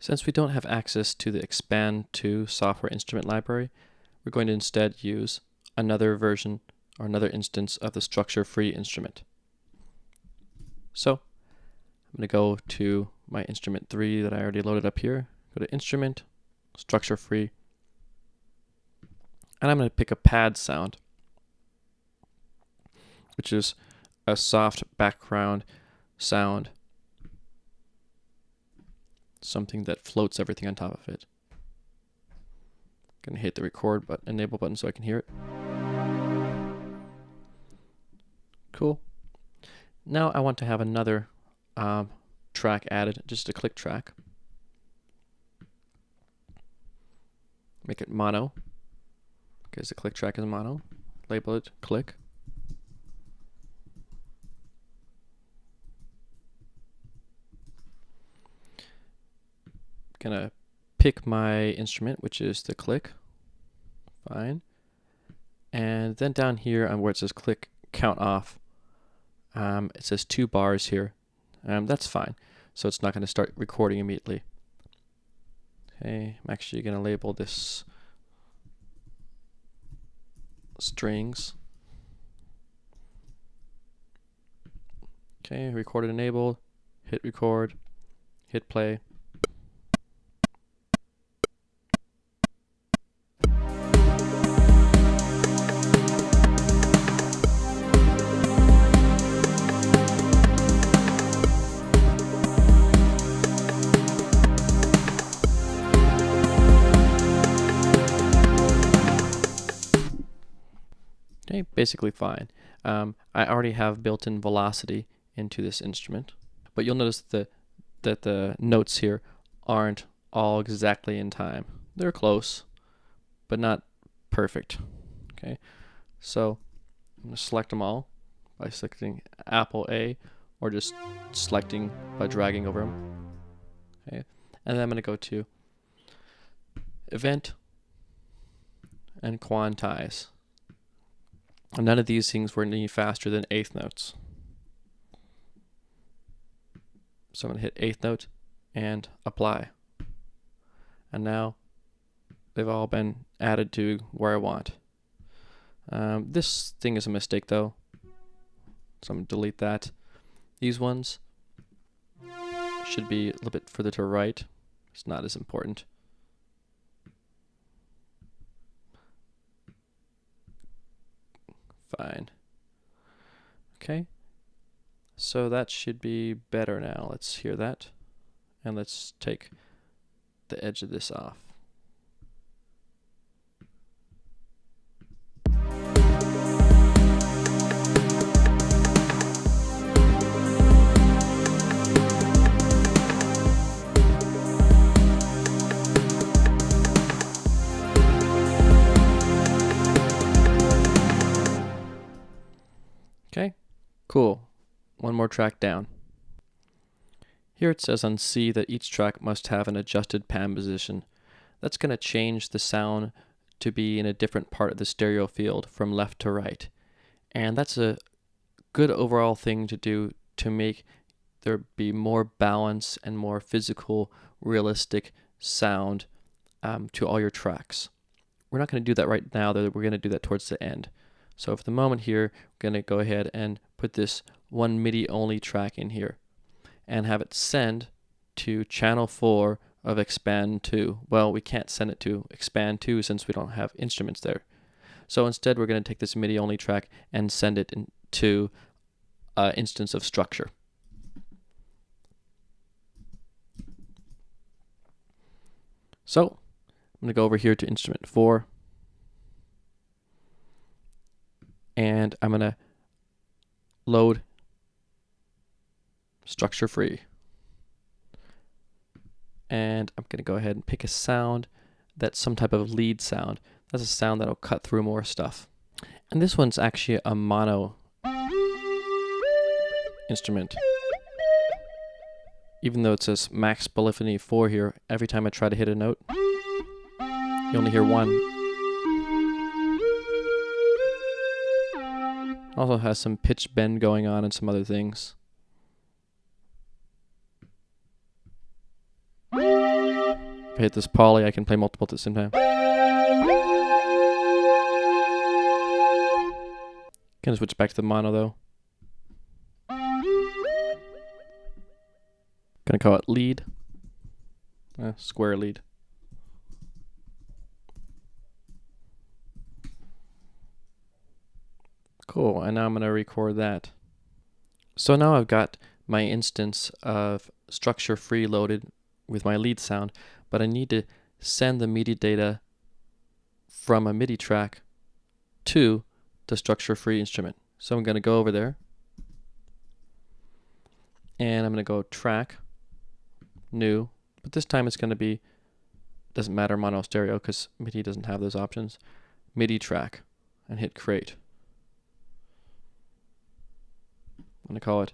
Since we don't have access to the Expand 2 software instrument library, we're going to instead use another version or another instance of the structure-free instrument. So I'm going to go to my instrument 3 that I already loaded up here, go to Instrument, Structure-free, and I'm going to pick a pad sound, which is a soft background sound, something that floats everything on top of it. I'm going to hit the record button, enable button so I can hear it. Cool. Now I want to have another track added, just a click track. Make it mono, because the click track is mono. Label it click. Gonna pick my instrument, which is the click. Fine. And then down here where it says click count off, it says 2 bars here. That's fine. So it's not going to start recording immediately. Okay, I'm actually going to label this strings. Okay, recorded enabled. Hit record. Hit play. Okay, basically fine. I already have built-in velocity into this instrument, but you'll notice that the notes here aren't all exactly in time. They're close, but not perfect. Okay, so I'm going to select them all by selecting Apple A, or just selecting by dragging over them. Okay, and then I'm going to go to Event and Quantize. And none of these things were any faster than 1/8 notes. So I'm going to hit 1/8 note and apply. And now they've all been added to where I want. This thing is a mistake though, so I'm going to delete that. These ones should be a little bit further to right. It's not as important. Fine. Okay, so that should be better now. Let's hear that, and let's take the edge of this off. Okay, cool. One more track down. Here it says on C that each track must have an adjusted pan position. That's going to change the sound to be in a different part of the stereo field from left to right. And that's a good overall thing to do to make there be more balance and more physical, realistic sound to all your tracks. We're not going to do that right now, though. We're going to do that towards the end. So for the moment here, we're going to go ahead and put this one MIDI only track in here and have it send to channel 4 of Expand 2. Well, we can't send it to Expand 2 since we don't have instruments there. So instead we're going to take this MIDI only track and send it into instance of structure. So I'm going to go over here to instrument 4. And I'm going to load structure free. And I'm going to go ahead and pick a sound that's some type of lead sound. That's a sound that'll cut through more stuff. And this one's actually a mono instrument. Even though it says max polyphony 4 here, every time I try to hit a note, you only hear one. Also has some pitch bend going on and some other things. If I hit this poly, I can play multiple at the same time. Gonna switch back to the mono though. Gonna call it lead. Square lead. Cool, and now I'm gonna record that. So now I've got my instance of structure free loaded with my lead sound, but I need to send the MIDI data from a MIDI track to the structure free instrument. So I'm going to go over there and I'm going to go track, new, but this time it's going to be, doesn't matter mono stereo because MIDI doesn't have those options, MIDI track, and hit create. I'm going to call it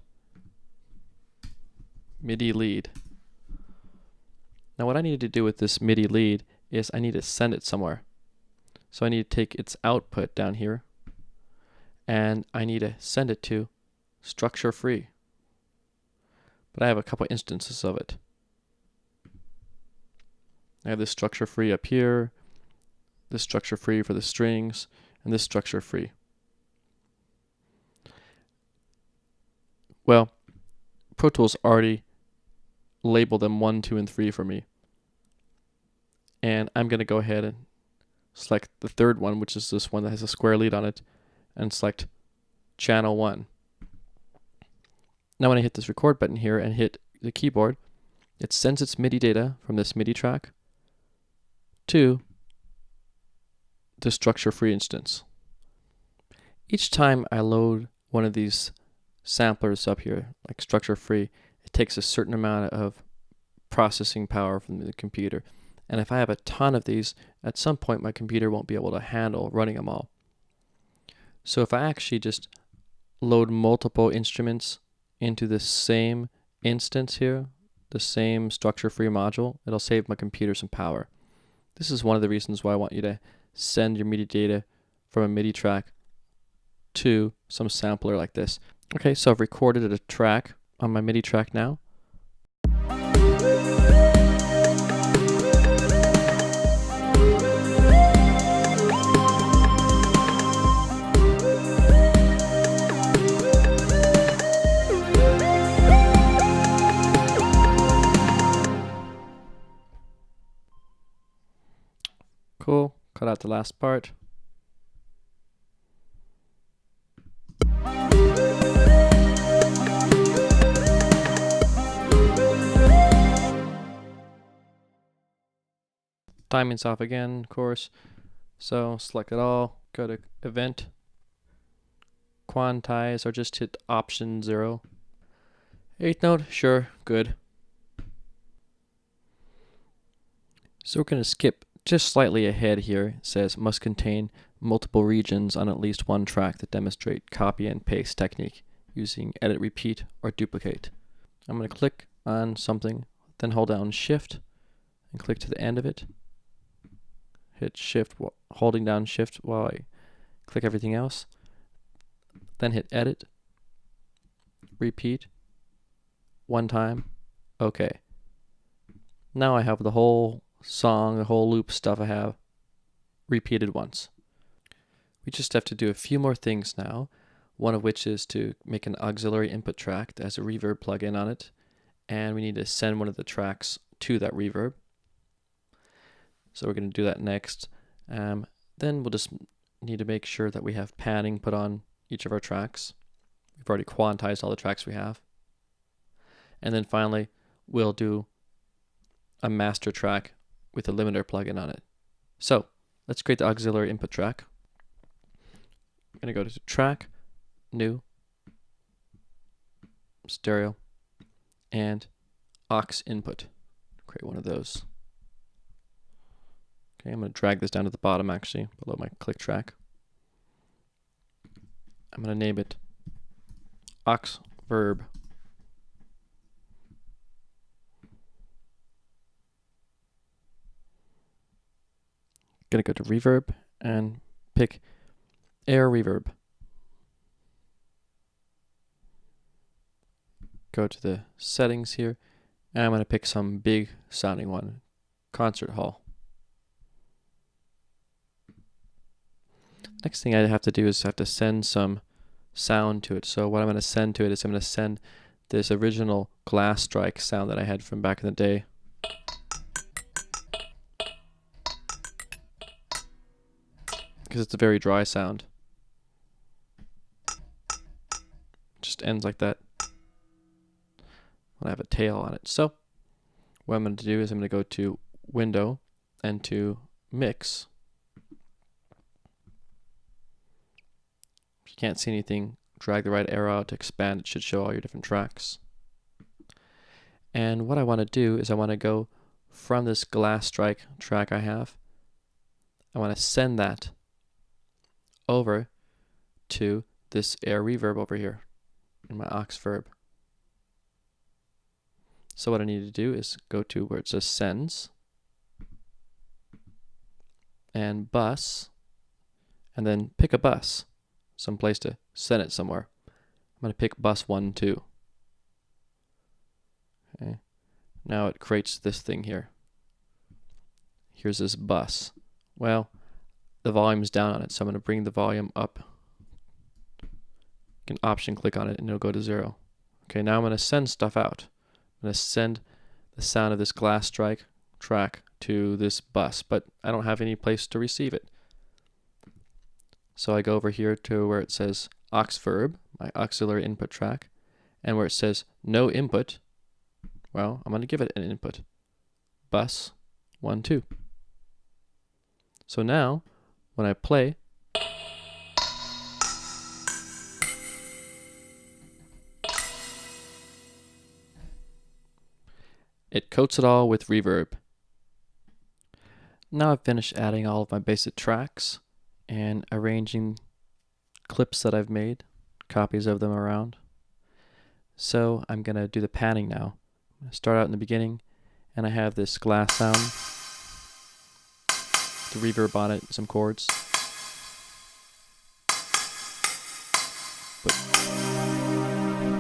MIDI lead. Now what I need to do with this MIDI lead is I need to send it somewhere. So I need to take its output down here and I need to send it to structure free. But I have a couple instances of it. I have this structure free up here, this structure free for the strings, and this structure free. Well, Pro Tools already labeled them 1, 2, and 3 for me. And I'm going to go ahead and select the third one, which is this one that has a square lead on it, and select channel 1. Now when I hit this record button here and hit the keyboard, it sends its MIDI data from this MIDI track to the structure free instance. Each time I load one of these samplers up here, like structure free, it takes a certain amount of processing power from the computer. And if I have a ton of these, at some point my computer won't be able to handle running them all. So if I actually just load multiple instruments into the same instance here, the same structure-free module, it'll save my computer some power. This is one of the reasons why I want you to send your MIDI data from a MIDI track to some sampler like this. Okay, so I've recorded a track on my MIDI track now. Cool, cut out the last part. Timing's off again, of course. So select it all, go to event, quantize, or just hit option 0. 8th note, sure, good. So we're going to skip just slightly ahead here. It says must contain multiple regions on at least one track that demonstrate copy and paste technique using edit, repeat, or duplicate. I'm going to click on something, then hold down shift and click to the end of it. Hit shift, holding down shift while I click everything else. Then hit edit, repeat, one time, okay. Now I have the whole song, the whole loop stuff I have repeated once. We just have to do a few more things now, one of which is to make an auxiliary input track that has a reverb plugin on it, and we need to send one of the tracks to that reverb. So we're going to do that next. Then we'll just need to make sure that we have padding put on each of our tracks. We've already quantized all the tracks we have. And then finally, we'll do a master track with a limiter plugin on it. So let's create the auxiliary input track. I'm going to go to track, new, stereo, and aux input. Create one of those. Okay, I'm going to drag this down to the bottom actually, below my click track. I'm going to name it aux verb. Going to go to reverb and pick air reverb. Go to the settings here, and I'm going to pick some big sounding one. concert hall. Next thing I have to do is I have to send some sound to it. So what I'm going to send to it is I'm going to send this original glass strike sound that I had from back in the day. Because it's a very dry sound. Just ends like that. I have a tail on it. So what I'm going to do is I'm going to go to Window and to Mix. If you can't see anything, drag the right arrow out to expand. It should show all your different tracks. And what I want to do is I want to go from this glass strike track I have. I want to send that over to this air reverb over here in my aux verb. So what I need to do is go to where it says sends and bus, and then pick a bus, some place to send it somewhere. I'm going to pick bus 1, 2. Okay. Now it creates this thing here. Here's this bus. Well, the volume's down on it, so I'm going to bring the volume up. You can option click on it and it'll go to 0. Okay, now I'm going to send stuff out. I'm going to send the sound of this glass strike track to this bus, but I don't have any place to receive it. So I go over here to where it says aux verb, my auxiliary input track, and where it says no input, well, I'm going to give it an input. Bus 1, 2. So now, when I play, it coats it all with reverb. Now I've finished adding all of my basic tracks and arranging clips that I've made, copies of them around. So I'm going to do the panning now. I'm going to start out in the beginning, and I have this glass sound, the reverb on it, some chords.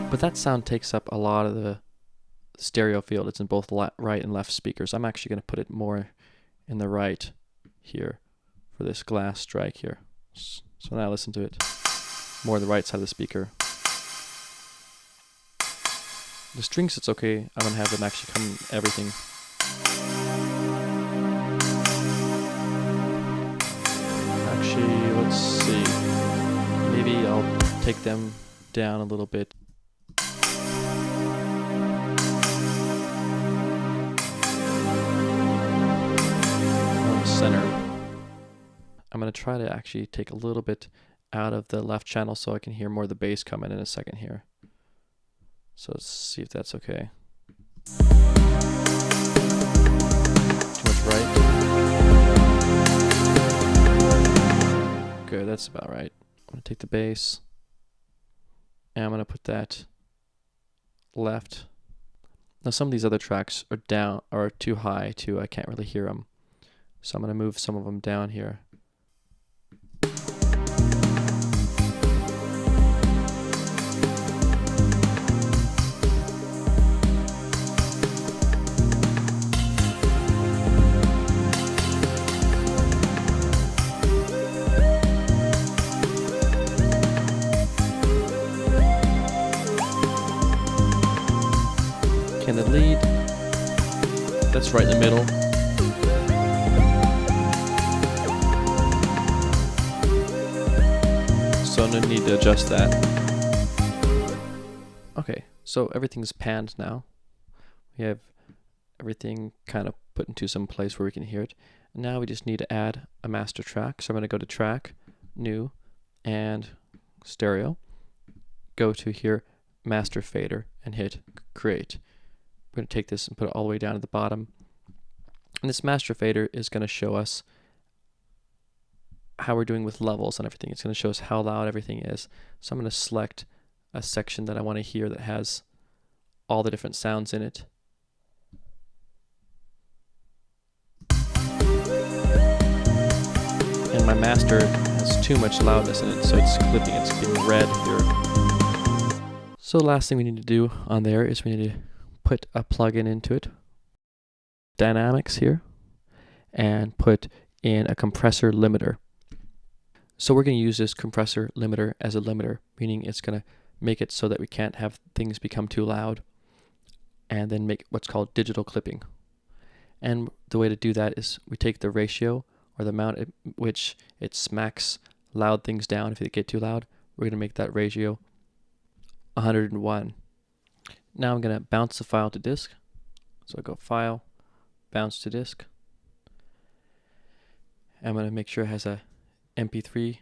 But that sound takes up a lot of the stereo field. It's in both right and left speakers. I'm actually going to put it more in the right here for this glass strike here. So now listen to it. More the right side of the speaker. The strings, it's okay. I'm going to have them actually come everything. Actually, let's see. Maybe I'll take them down a little bit. Center. I'm going to try to actually take a little bit out of the left channel so I can hear more of the bass come in a second here. So let's see if that's okay. Too much right? Good, that's about right. I'm going to take the bass and I'm going to put that left. Now some of these other tracks are down or too high too. I can't really hear them. So I'm going to move some of them down here. Okay, the lead, that's right in the middle. So no need to adjust that. Okay, so everything's panned now. We have everything kind of put into some place where we can hear it. And now we just need to add a master track. So I'm going to go to Track, New, and Stereo. Go to here, Master Fader, and hit Create. We're going to take this and put it all the way down to the bottom. And this master fader is going to show us how we're doing with levels and everything. It's going to show us how loud everything is. So I'm going to select a section that I want to hear that has all the different sounds in it. And my master has too much loudness in it, so it's clipping, it's being red here. So the last thing we need to do on there is we need to put a plugin into it. Dynamics here. and put in a compressor limiter. So we're going to use this compressor limiter as a limiter, meaning it's going to make it so that we can't have things become too loud, and then make what's called digital clipping. And the way to do that is we take the ratio, or the amount at which it smacks loud things down if they get too loud. We're going to make that ratio 101. Now I'm going to bounce the file to disk. So I go File, Bounce to Disk. I'm going to make sure it has a MP3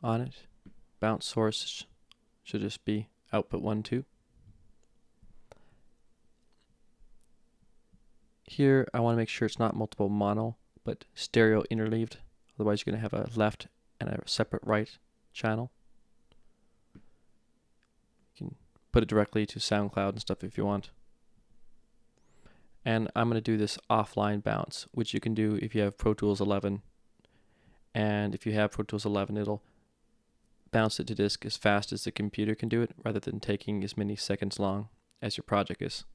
on it. Bounce source should just be output 1, 2. Here I want to make sure it's not multiple mono, but stereo interleaved. Otherwise you're going to have a left and a separate right channel. You can put it directly to SoundCloud and stuff if you want. And I'm going to do this offline bounce, which you can do if you have Pro Tools 11. And if you have Pro Tools 11, it'll bounce it to disk as fast as the computer can do it, rather than taking as many seconds long as your project is.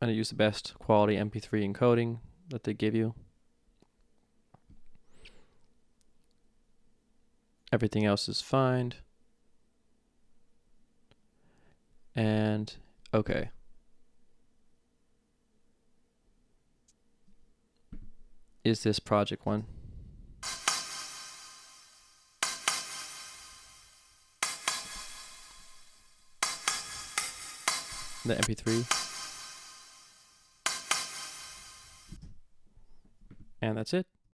I'm going to use the best quality MP3 encoding that they give you. Everything else is fine. And okay. Is this project one? The MP3. And that's it.